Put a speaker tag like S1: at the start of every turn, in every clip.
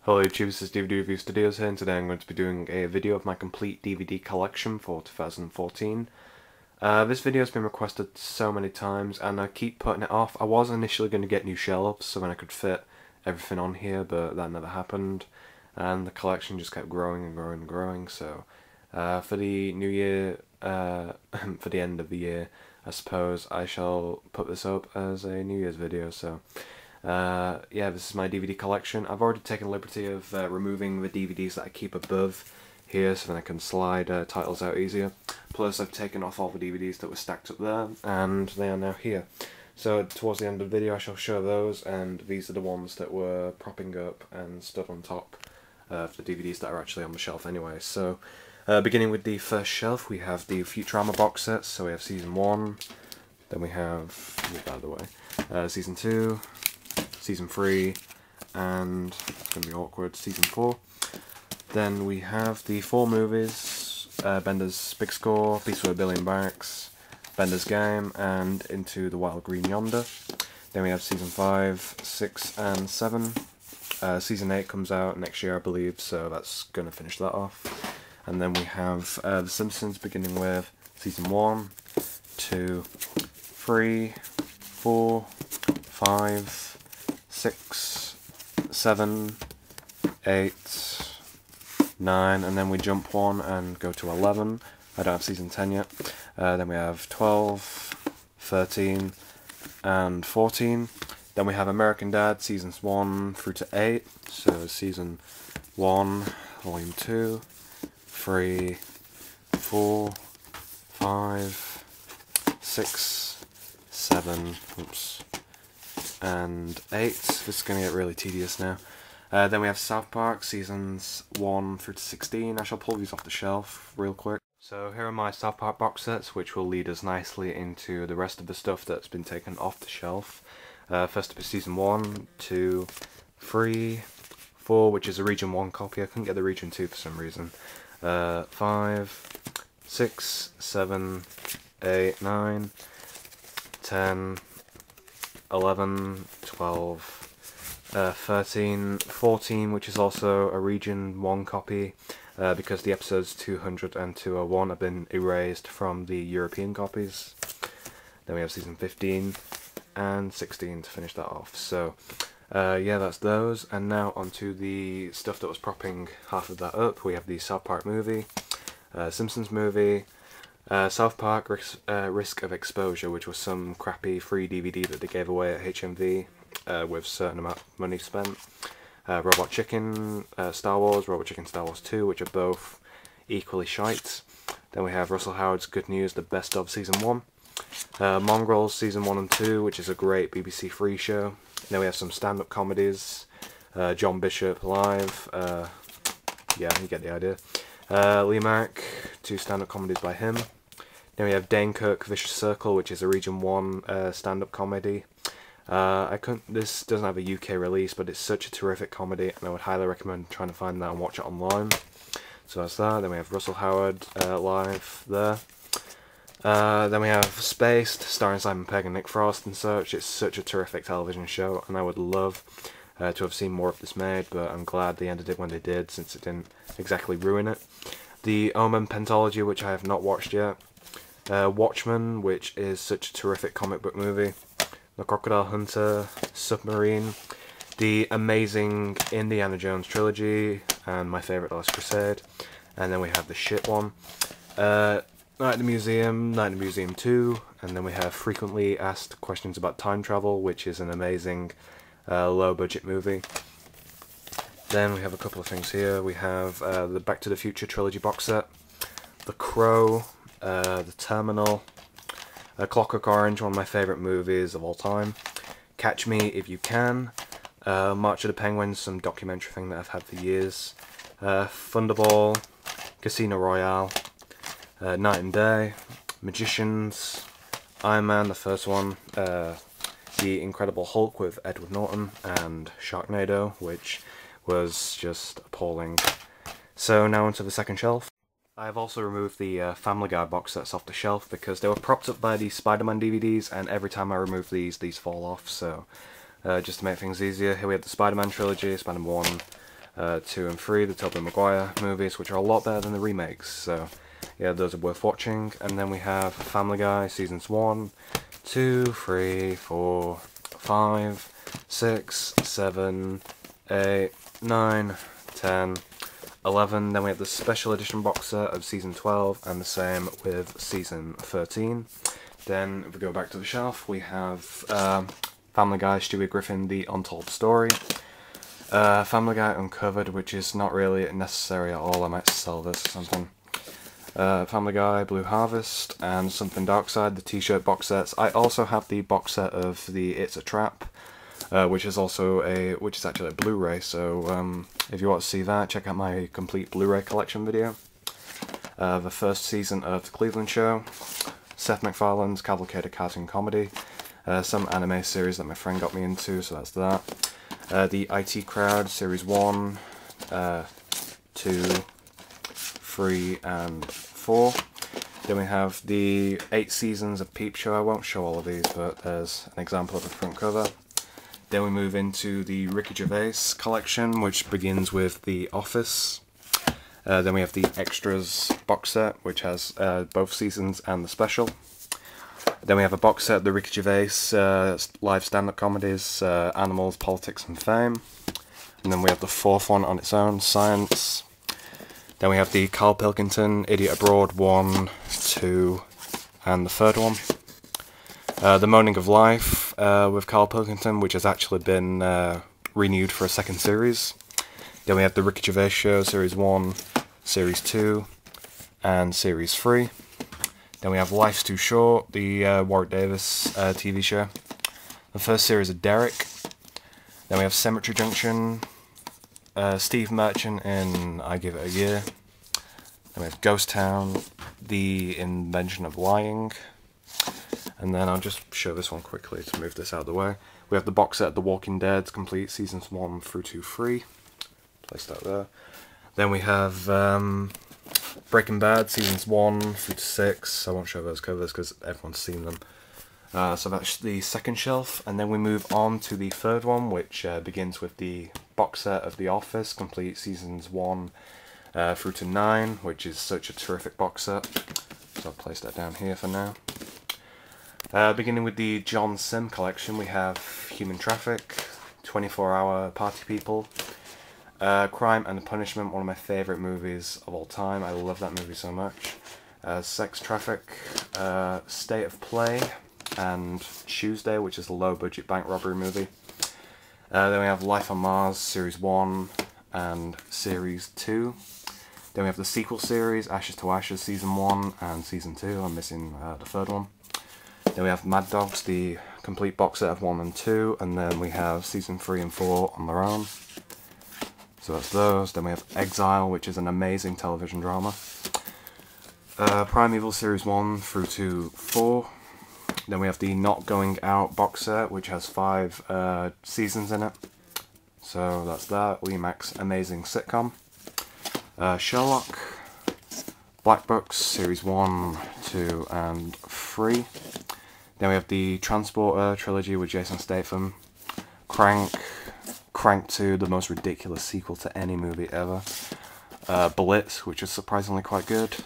S1: Hello YouTube, this is DVD Review Studios here, and today I'm going to be doing a video of my complete DVD collection for 2014. This video has been requested so many times and I keep putting it off. I was initially going to get new shelves so then I could fit everything on here, but that never happened and the collection just kept growing and growing and growing, so for the new year, for the end of the year, I suppose I shall put this up as a New Year's video. So yeah, this is my DVD collection. I've already taken the liberty of removing the DVDs that I keep above here so then I can slide titles out easier. Plus I've taken off all the DVDs that were stacked up there and they are now here. So towards the end of the video I shall show those, and these are the ones that were propping up and stood on top of the DVDs that are actually on the shelf anyway. So beginning with the first shelf, we have the Futurama box sets. So we have Season 1, then we have, move out of the way, Season 2, Season 3, and it's going to be awkward, Season 4. Then we have the 4 movies, Bender's Big Score, Beast with a Billion Backs, Bender's Game, and Into the Wild Green Yonder. Then we have Season 5, 6, and 7. Season 8 comes out next year, I believe, so that's going to finish that off. And then we have The Simpsons, beginning with Season 1, 2, 3, 4, 5, 6, 7, 8, 9, and then we jump one and go to 11. I don't have Season 10 yet. Then we have 12, 13, and 14. Then we have American Dad, Seasons 1 through to 8. So Season 1, Volume 2, 3, 4, 5, 6, 7, oops, and 8. This is going to get really tedious now. Then we have South Park, Seasons 1 through to 16. I shall pull these off the shelf real quick. So here are my South Park box sets, which will lead us nicely into the rest of the stuff that's been taken off the shelf. First up is Season 1, 2, 3, 4, which is a Region 1 copy. I couldn't get the Region 2 for some reason. 5, 6, 7, 8, 9, 10, 11, 12, 13, 14, which is also a Region 1 copy, because the episodes 200 and 201 have been erased from the European copies. Then we have Season 15 and 16 to finish that off. So yeah, that's those. And now onto the stuff that was propping half of that up. We have the South Park movie, Simpsons movie, South Park Risk of Exposure, which was some crappy free DVD that they gave away at HMV with a certain amount of money spent. Robot Chicken, Star Wars, Robot Chicken, Star Wars 2, which are both equally shite. Then we have Russell Howard's Good News, the best of Season 1. Mongrels, Season 1 and 2, which is a great BBC Free show. Then we have some stand-up comedies. John Bishop Live, yeah, you get the idea. Lee Mack, 2 stand-up comedies by him. Then we have Dane Cook, Vicious Circle, which is a Region 1 stand-up comedy. This doesn't have a UK release, but it's such a terrific comedy, and I would highly recommend trying to find that and watch it online. So that's that. Then we have Russell Howard live there. Then we have Spaced, starring Simon Pegg and Nick Frost and such. It's such a terrific television show, and I would love to have seen more of this made, but I'm glad they ended it when they did, since it didn't exactly ruin it. The Omen Pentology, which I have not watched yet. Watchmen, which is such a terrific comic book movie. The Crocodile Hunter, Submarine, the amazing Indiana Jones trilogy, and my favourite, The Last Crusade. And then we have the shit one, Night at the Museum, Night at the Museum 2, and then we have Frequently Asked Questions About Time Travel, which is an amazing low-budget movie. Then we have a couple of things here. We have the Back to the Future trilogy box set, The Crow, The Terminal, Clockwork Orange, one of my favourite movies of all time, Catch Me If You Can, March of the Penguins, some documentary thing that I've had for years, Thunderball, Casino Royale, Night and Day, Magicians, Iron Man, the first one, The Incredible Hulk with Edward Norton, and Sharknado, which was just appalling. So now onto the second shelf. I have also removed the Family Guy box sets off the shelf because they were propped up by the Spider-Man DVDs, and every time I remove these fall off, so just to make things easier, here we have the Spider-Man trilogy, Spider-Man 2 and 3, the Tobey Maguire movies, which are a lot better than the remakes, so yeah, those are worth watching. And then we have Family Guy seasons 1, 2, 3, 4, 5, 6, 7, 8, 9, 10, 11. Then we have the special edition box set of season 12, and the same with season 13. Then, if we go back to the shelf, we have Family Guy, Stewie Griffin, The Untold Story. Family Guy Uncovered, which is not really necessary at all. I might sell this or something. Family Guy, Blue Harvest, and Something Dark Side, the t-shirt box sets. I also have the box set of the It's a Trap, which is actually a Blu-ray, so if you want to see that, check out my complete Blu-ray collection video. The first season of The Cleveland Show, Seth MacFarlane's Cavalcade of Cartoon Comedy, some anime series that my friend got me into, so that's that. The IT Crowd, Series 1, 2, 3, and 4. Then we have the 8 seasons of Peep Show. I won't show all of these, but there's an example of the front cover. Then we move into the Ricky Gervais collection, which begins with The Office. Then we have the Extras box set, which has both seasons and the special. Then we have a box set of the Ricky Gervais live stand-up comedies, Animals, Politics and Fame. And then we have the fourth one on its own, Science. Then we have the Carl Pilkington, Idiot Abroad 1, 2, and the third one. The Moaning of Life with Carl Pilkington, which has actually been renewed for a second series. Then we have the Ricky Gervais Show, Series 1, Series 2, and Series 3. Then we have Life's Too Short, the Warwick Davis TV show. The first series of Derek. Then we have Cemetery Junction, Steve Merchant in I Give It a Year. Then we have Ghost Town, The Invention of Lying. And then I'll just show this one quickly to move this out of the way. We have the box set The Walking Dead, complete seasons 1 through to 3. Place that there. Then we have Breaking Bad, seasons 1 through to 6. I won't show those covers because everyone's seen them. So that's the second shelf, and then we move on to the third one, which begins with the box set of The Office, complete seasons 1 through to 9, which is such a terrific box set. So I'll place that down here for now. Beginning with the John Sim collection, we have Human Traffic, 24-Hour Party People, Crime and Punishment, one of my favourite movies of all time. I love that movie so much. Sex Traffic, State of Play, and Tuesday, which is a low-budget bank robbery movie. Then we have Life on Mars, Series 1 and Series 2. Then we have the sequel series, Ashes to Ashes, Season 1 and Season 2. I'm missing the third one. Then we have Mad Dogs, the complete box set of 1 and 2, and then we have Season 3 and 4 on their own. So that's those. Then we have Exile, which is an amazing television drama. Primeval Series 1 through to 4. Then we have the Not Going Out box set, which has 5 seasons in it. So that's that. Lee Mack's amazing sitcom. Sherlock, Black Books, Series 1, 2, and 3. Then we have the Transporter trilogy with Jason Statham. Crank, Crank 2, the most ridiculous sequel to any movie ever. Blitz, which is surprisingly quite good.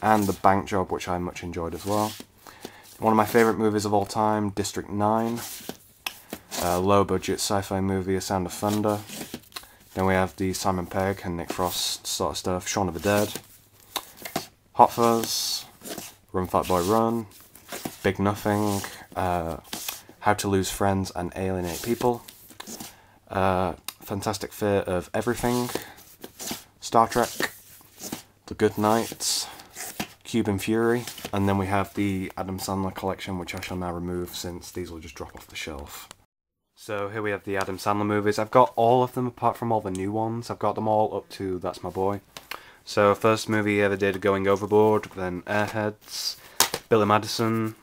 S1: And The Bank Job, which I much enjoyed as well. One of my favourite movies of all time, District 9. Low-budget sci-fi movie, A Sound of Thunder. Then we have the Simon Pegg and Nick Frost sort of stuff, Shaun of the Dead. Hot Fuzz, Run Fat Boy Run, Big Nothing, How to Lose Friends and Alienate People. Fantastic Fear of Everything. Star Trek, The Good Knight, Cuban Fury, and then we have the Adam Sandler collection, which I shall now remove since these will just drop off the shelf. So here we have the Adam Sandler movies. I've got all of them apart from all the new ones. I've got them all up to That's My Boy. So first movie he ever did, Going Overboard, then Airheads, Billy Madison,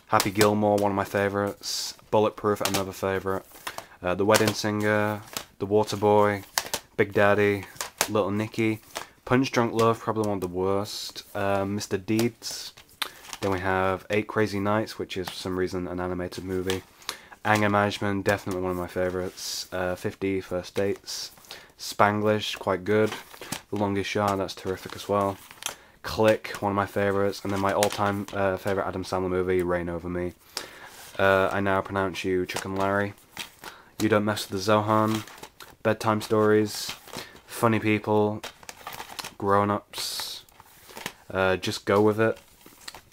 S1: Happy Gilmore, one of my favourites, Bulletproof, another favourite, The Wedding Singer, The Waterboy, Big Daddy, Little Nicky, Punch Drunk Love, probably one of the worst, Mr. Deeds. Then we have 8 Crazy Nights, which is for some reason an animated movie. Anger Management, definitely one of my favourites. 50 First Dates. Spanglish, quite good. The Longest Yard, that's terrific as well. Click, one of my favourites. And then my all-time favourite Adam Sandler movie, Reign Over Me. I Now Pronounce You, Chuck and Larry. You Don't Mess with the Zohan. Bedtime Stories. Funny People. Grown-Ups. Just Go With It.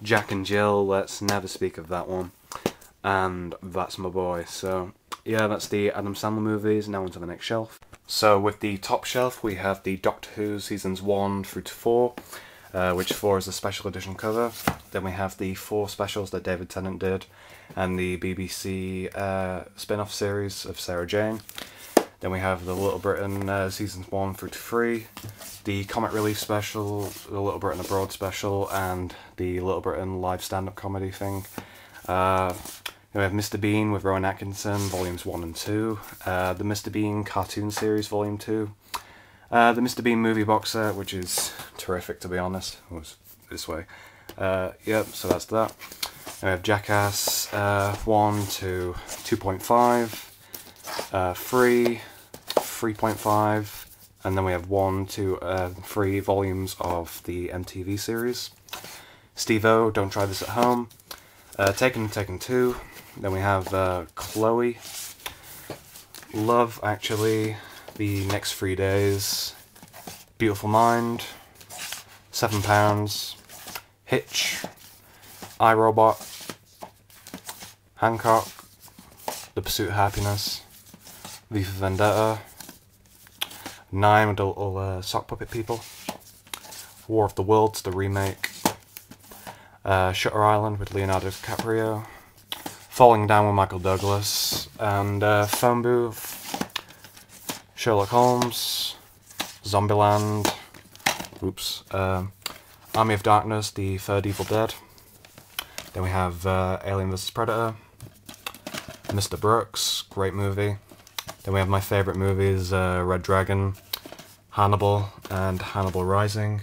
S1: Jack and Jill, let's never speak of that one. And That's My Boy. So, yeah, that's the Adam Sandler movies. Now onto the next shelf. So, with the top shelf, we have the Doctor Who seasons 1 through to 4, which 4 is a special edition cover. Then we have the 4 specials that David Tennant did, and the BBC spin-off series of Sarah Jane. Then we have the Little Britain seasons 1 through to 3, the comic relief special, the Little Britain Abroad special, and the Little Britain live stand-up comedy thing. Then we have Mr. Bean with Rowan Atkinson, volumes 1 and 2, the Mr. Bean cartoon series, volume 2, the Mr. Bean movie box set, which is terrific, to be honest. It was this way. Yep, so that's that. Then we have Jackass 1 to 2.5, 3, 3.5, and then we have 1 to 3 volumes of the MTV series. Steve-O, Don't Try This at Home. Taken 2. Then we have Chloe. Love, Actually. The Next 3 Days. Beautiful Mind. £7. Hitch. iRobot. Hancock. The Pursuit of Happiness. V for Vendetta. 9 with the little sock puppet people. War of the Worlds, the remake. Shutter Island with Leonardo DiCaprio. Falling Down with Michael Douglas. And Phone Booth. Sherlock Holmes. Zombieland. Oops. Army of Darkness, the third Evil Dead. Then we have Alien vs Predator. Mr. Brooks, great movie. Then we have my favourite movies, Red Dragon, Hannibal, and Hannibal Rising.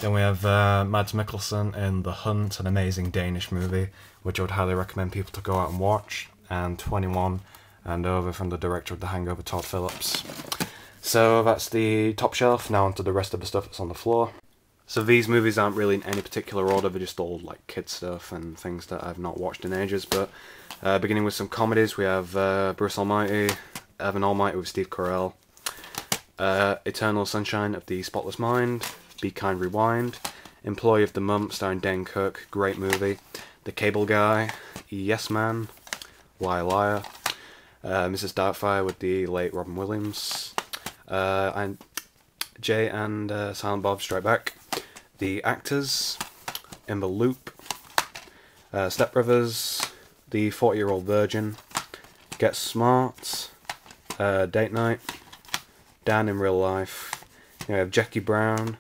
S1: Then we have Mads Mikkelsen in The Hunt, an amazing Danish movie, which I would highly recommend people to go out and watch. And 21 and Over from the director of The Hangover, Todd Phillips. So that's the top shelf. Now onto the rest of the stuff that's on the floor. So these movies aren't really in any particular order, they're just all like kid stuff and things that I've not watched in ages. But beginning with some comedies, we have Bruce Almighty, Evan Almighty with Steve Carell, Eternal Sunshine of the Spotless Mind, Be Kind Rewind, Employee of the Month starring Dane Cook, great movie, The Cable Guy, Yes Man, Liar Liar, Mrs. Doubtfire with the late Robin Williams, and Jay and Silent Bob Strike Back, The Actors, In the Loop, Step Brothers, The 40-Year-Old Virgin, Get Smart, Date Night, Dan in Real Life. We have Jackie Brown,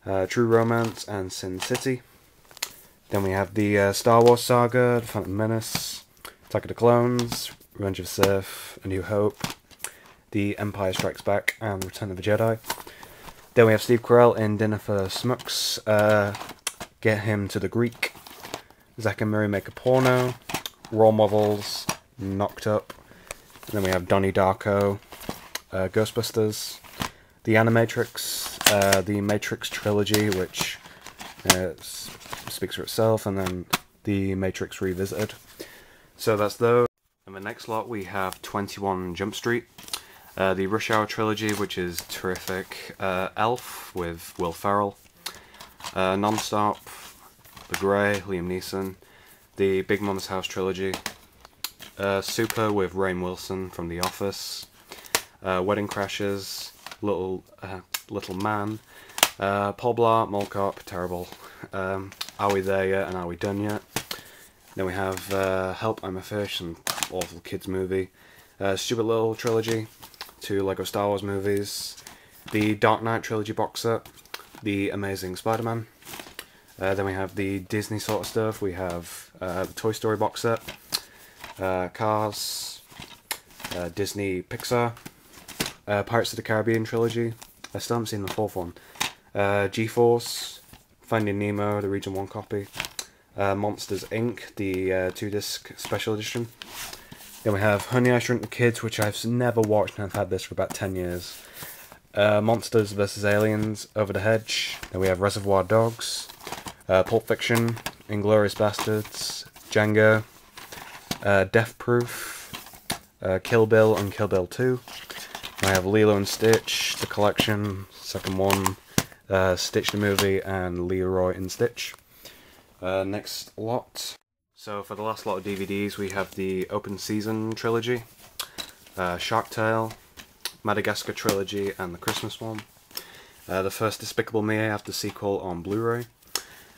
S1: True Romance, and Sin City. Then we have the Star Wars saga, The Phantom Menace, Attack of the Clones, Revenge of the Sith, A New Hope, The Empire Strikes Back, and Return of the Jedi. Then we have Steve Carell in Dinner for Schmucks, Get Him to the Greek, Zack and Miri Make a Porno, Role Models, Knocked Up. And then we have Donnie Darko, Ghostbusters, The Animatrix, the Matrix trilogy, which speaks for itself, and then The Matrix Revisited. So that's those. In the next lot we have 21 Jump Street, the Rush Hour trilogy, which is terrific, Elf with Will Ferrell, Non-Stop, The Grey, Liam Neeson, the Big Mama's House trilogy, Super with Rainn Wilson from The Office, Wedding Crashers, Little Man, Paul Blart, Mall Cop, terrible, Are We There Yet and Are We Done Yet? Then we have Help, I'm a Fish, an awful kids movie, Stupid Little trilogy, 2 Lego Star Wars movies, the Dark Knight trilogy box set, the Amazing Spider-Man. Then we have the Disney sort of stuff. We have the Toy Story box set, Cars, Disney Pixar, Pirates of the Caribbean trilogy. I still haven't seen the 4th one. G-Force, Finding Nemo, the Region 1 copy, Monsters Inc., the 2-disc special edition, Then we have Honey, I Shrunk the Kids, which I've never watched, and I've had this for about 10 years. Monsters vs. Aliens, Over the Hedge. Then we have Reservoir Dogs, Pulp Fiction, Inglourious Bastards, Django, Death Proof, Kill Bill and Kill Bill 2. I have Lilo and Stitch, The Collection, second one, Stitch the Movie, and Leroy and Stitch. Next lot. So for the last lot of DVDs we have the Open Season trilogy, Shark Tale, Madagascar trilogy, and the Christmas one. The first Despicable Me, I have the sequel on Blu-ray.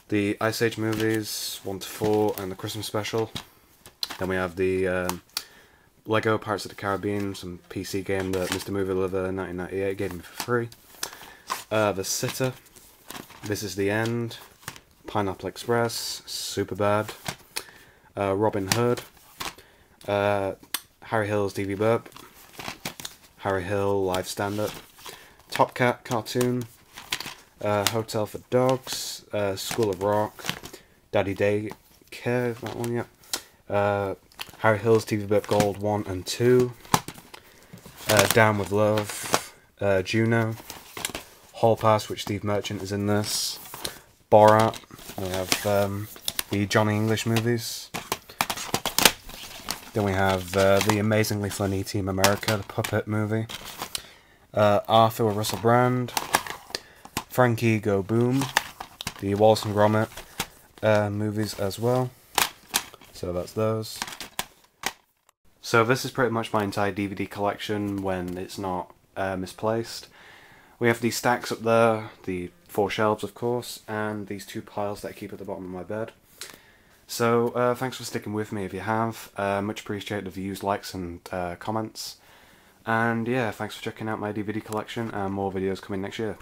S1: The Ice Age movies, 1 to 4, and the Christmas special. Then we have the Lego Pirates of the Caribbean, some PC game that Mr. Movie Lover 1998 gave me for free. The Sitter, This Is the End, Pineapple Express, Superbad, Robin Hood, Harry Hill's DV Burp, Harry Hill Live Stand-Up, Top Cat cartoon, Hotel for Dogs, School of Rock, Daddy Daycare, that one, yeah. Harry Hill's TV Burp Gold 1 and 2, Down with Love, Juno, Hall Pass, which Steve Merchant is in this, Borat, we have the Johnny English movies, then we have the amazingly funny Team America, the Puppet movie, Arthur with Russell Brand, Frankie Go Boom, the Wallace and Gromit movies as well, so that's those. So this is pretty much my entire DVD collection when it's not misplaced. We have these stacks up there, the 4 shelves of course, and these 2 piles that I keep at the bottom of my bed. So thanks for sticking with me if you have. Much appreciate the views, likes and comments. And yeah, thanks for checking out my DVD collection, and more videos coming next year.